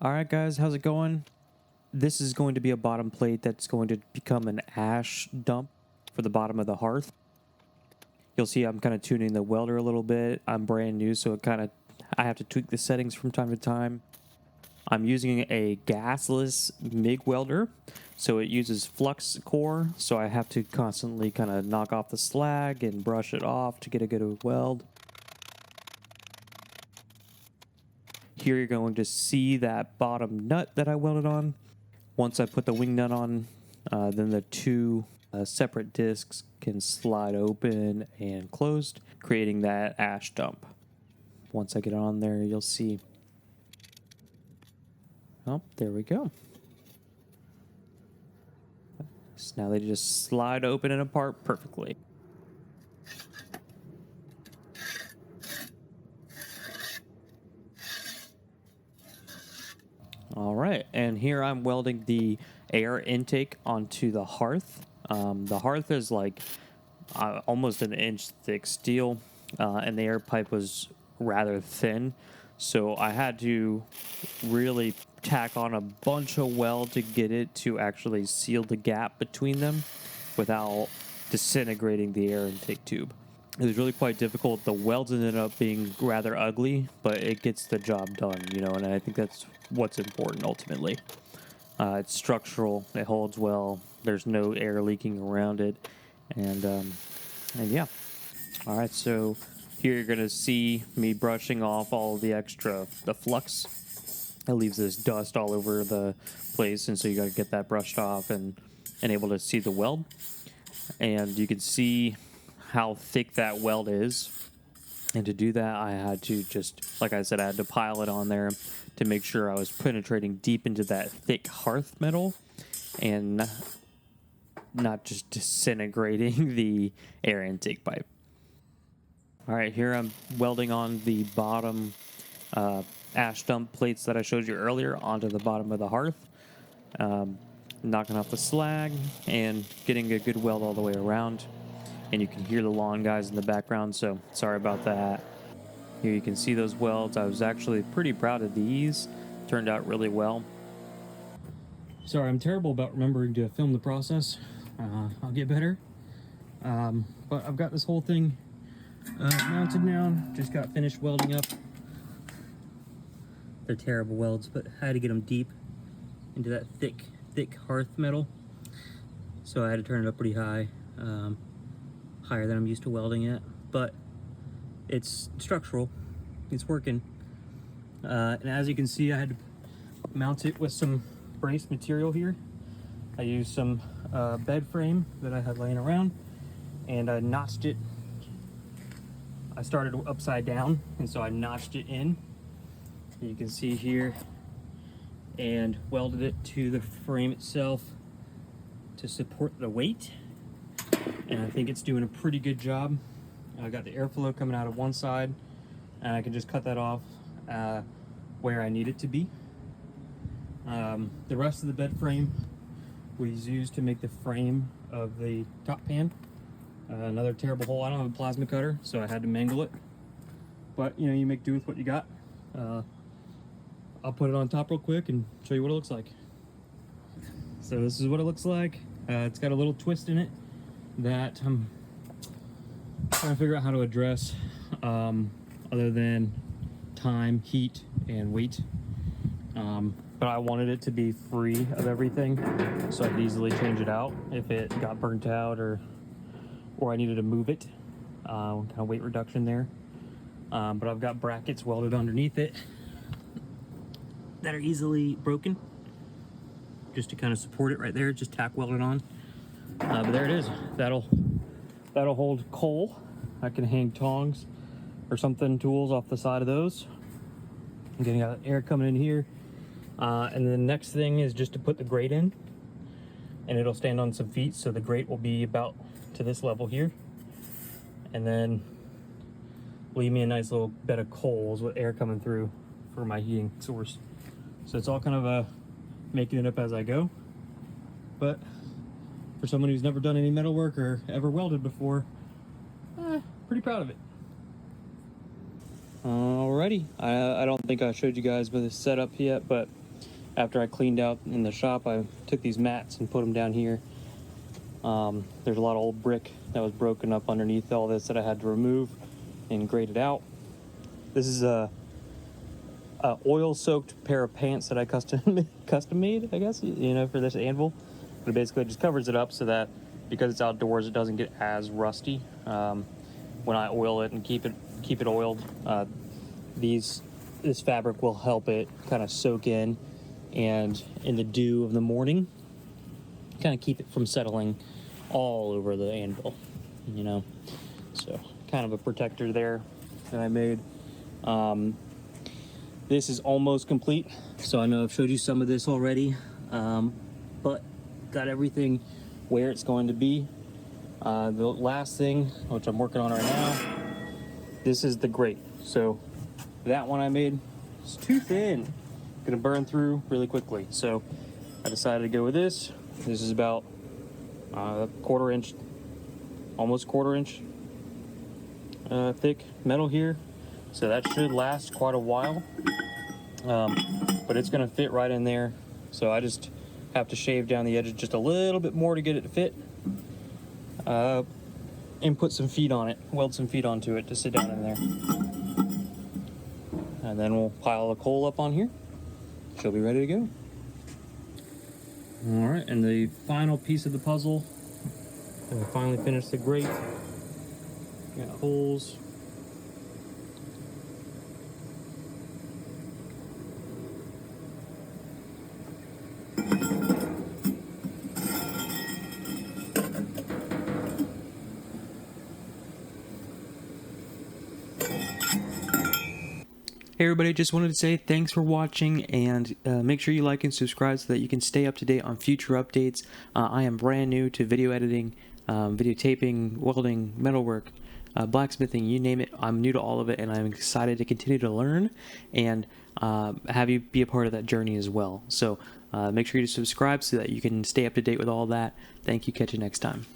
All right, guys, how's it going? This is going to be a bottom plate that's going to become an ash dump for the bottom of the hearth. You'll see I'm kind of tuning the welder a little bit. I'm brand new, so I have to tweak the settings from time to time. I'm using a gasless MIG welder, so it uses flux core, so I have to constantly kind of knock off the slag and brush it off to get a good weld. Here you're going to see that bottom nut that I welded on. Once I put the wing nut on, then the two separate discs can slide open and closed, creating that ash dump. Once I get on there, you'll see. Oh, there we go. So now they just slide open and apart perfectly. All right, and here I'm welding the air intake onto the hearth. The hearth is like almost an inch thick steel, and the air pipe was rather thin. So I had to really tack on a bunch of weld to get it to actually seal the gap between them without disintegrating the air intake tube. It was really quite difficult. The welds ended up being rather ugly, but it gets the job done, and I think that's what's important ultimately. It's structural, it holds well, there's no air leaking around it, and yeah. All right, so here you're gonna see me brushing off all the flux. It leaves this dust all over the place, and so you gotta get that brushed off and able to see the weld. And you can see how thick that weld is. And to do that, I had to just, like I said, I had to pile it on there to make sure I was penetrating deep into that thick hearth metal and not just disintegrating the air intake pipe. All right, here I'm welding on the bottom ash dump plates that I showed you earlier onto the bottom of the hearth, knocking off the slag and getting a good weld all the way around. And you can hear the lawn guys in the background, so sorry about that. Here you can see those welds. I was actually pretty proud of these. Turned out really well. Sorry, I'm terrible about remembering to film the process. I'll get better. But I've got this whole thing mounted now. Just got finished welding up. They're terrible welds, but I had to get them deep into that thick hearth metal. So I had to turn it up pretty high. Higher than I'm used to welding at, but it's structural, it's working. And as you can see, I had to mount it with some brace material here. I used some bed frame that I had laying around, and I notched it. I started upside down, and so I notched it in. You can see here, and welded it to the frame itself to support the weight. And I think it's doing a pretty good job. I got the airflow coming out of one side, and I can just cut that off where I need it to be. The rest of the bed frame was used to make the frame of the top pan. Another terrible hole. I don't have a plasma cutter, so I had to mangle it. But you make do with what you got. I'll put it on top real quick and show you what it looks like. So this is what it looks like. It's got a little twist in it that I'm trying to figure out how to address, other than time, heat, and weight. But I wanted it to be free of everything, so I could easily change it out if it got burnt out or I needed to move it. Kind of weight reduction there. But I've got brackets welded underneath it that are easily broken, just to kind of support it right there. Just tack weld it on. But there it is. That'll hold coal. I can hang tongs or something, tools off the side of those. I'm getting air coming in here. And then the next thing is just to put the grate in, and it'll stand on some feet, so the grate will be about to this level here. And then leave me a nice little bed of coals with air coming through for my heating source. So it's all kind of making it up as I go. But for someone who's never done any metal work or ever welded before, pretty proud of it. Alrighty, I don't think I showed you guys with the setup yet, but after I cleaned out in the shop, I took these mats and put them down here. There's a lot of old brick that was broken up underneath all this that I had to remove and grate it out. This is a oil-soaked pair of pants that I custom made, I guess, you know, for this anvil. But it basically just covers it up so that because it's outdoors, it doesn't get as rusty. When I oil it and keep it oiled, this fabric will help it kind of soak in, and in the dew of the morning, kind of keep it from settling all over the anvil, you know. So kind of a protector there that I made. This is almost complete, so I know I've showed you some of this already, but got everything where it's going to be. The last thing, which I'm working on right now, this is the grate. So that one I made is too thin, gonna burn through really quickly. So I decided to go with this. This is about quarter inch, almost quarter inch thick metal here. So that should last quite a while, but it's gonna fit right in there. So I just have to shave down the edges just a little bit more to get it to fit, and put some feet on it, weld some feet onto it to sit down in there. And then we'll pile the coal up on here. She'll be ready to go. All right, and the final piece of the puzzle, and we finally finished the grate. Got holes. Hey everybody, just wanted to say thanks for watching, and make sure you like and subscribe so that you can stay up to date on future updates. I am brand new to video editing, video taping, welding, metalwork, blacksmithing, you name it. I'm new to all of it, and I'm excited to continue to learn and have you be a part of that journey as well. So make sure you subscribe so that you can stay up to date with all that. Thank you. Catch you next time.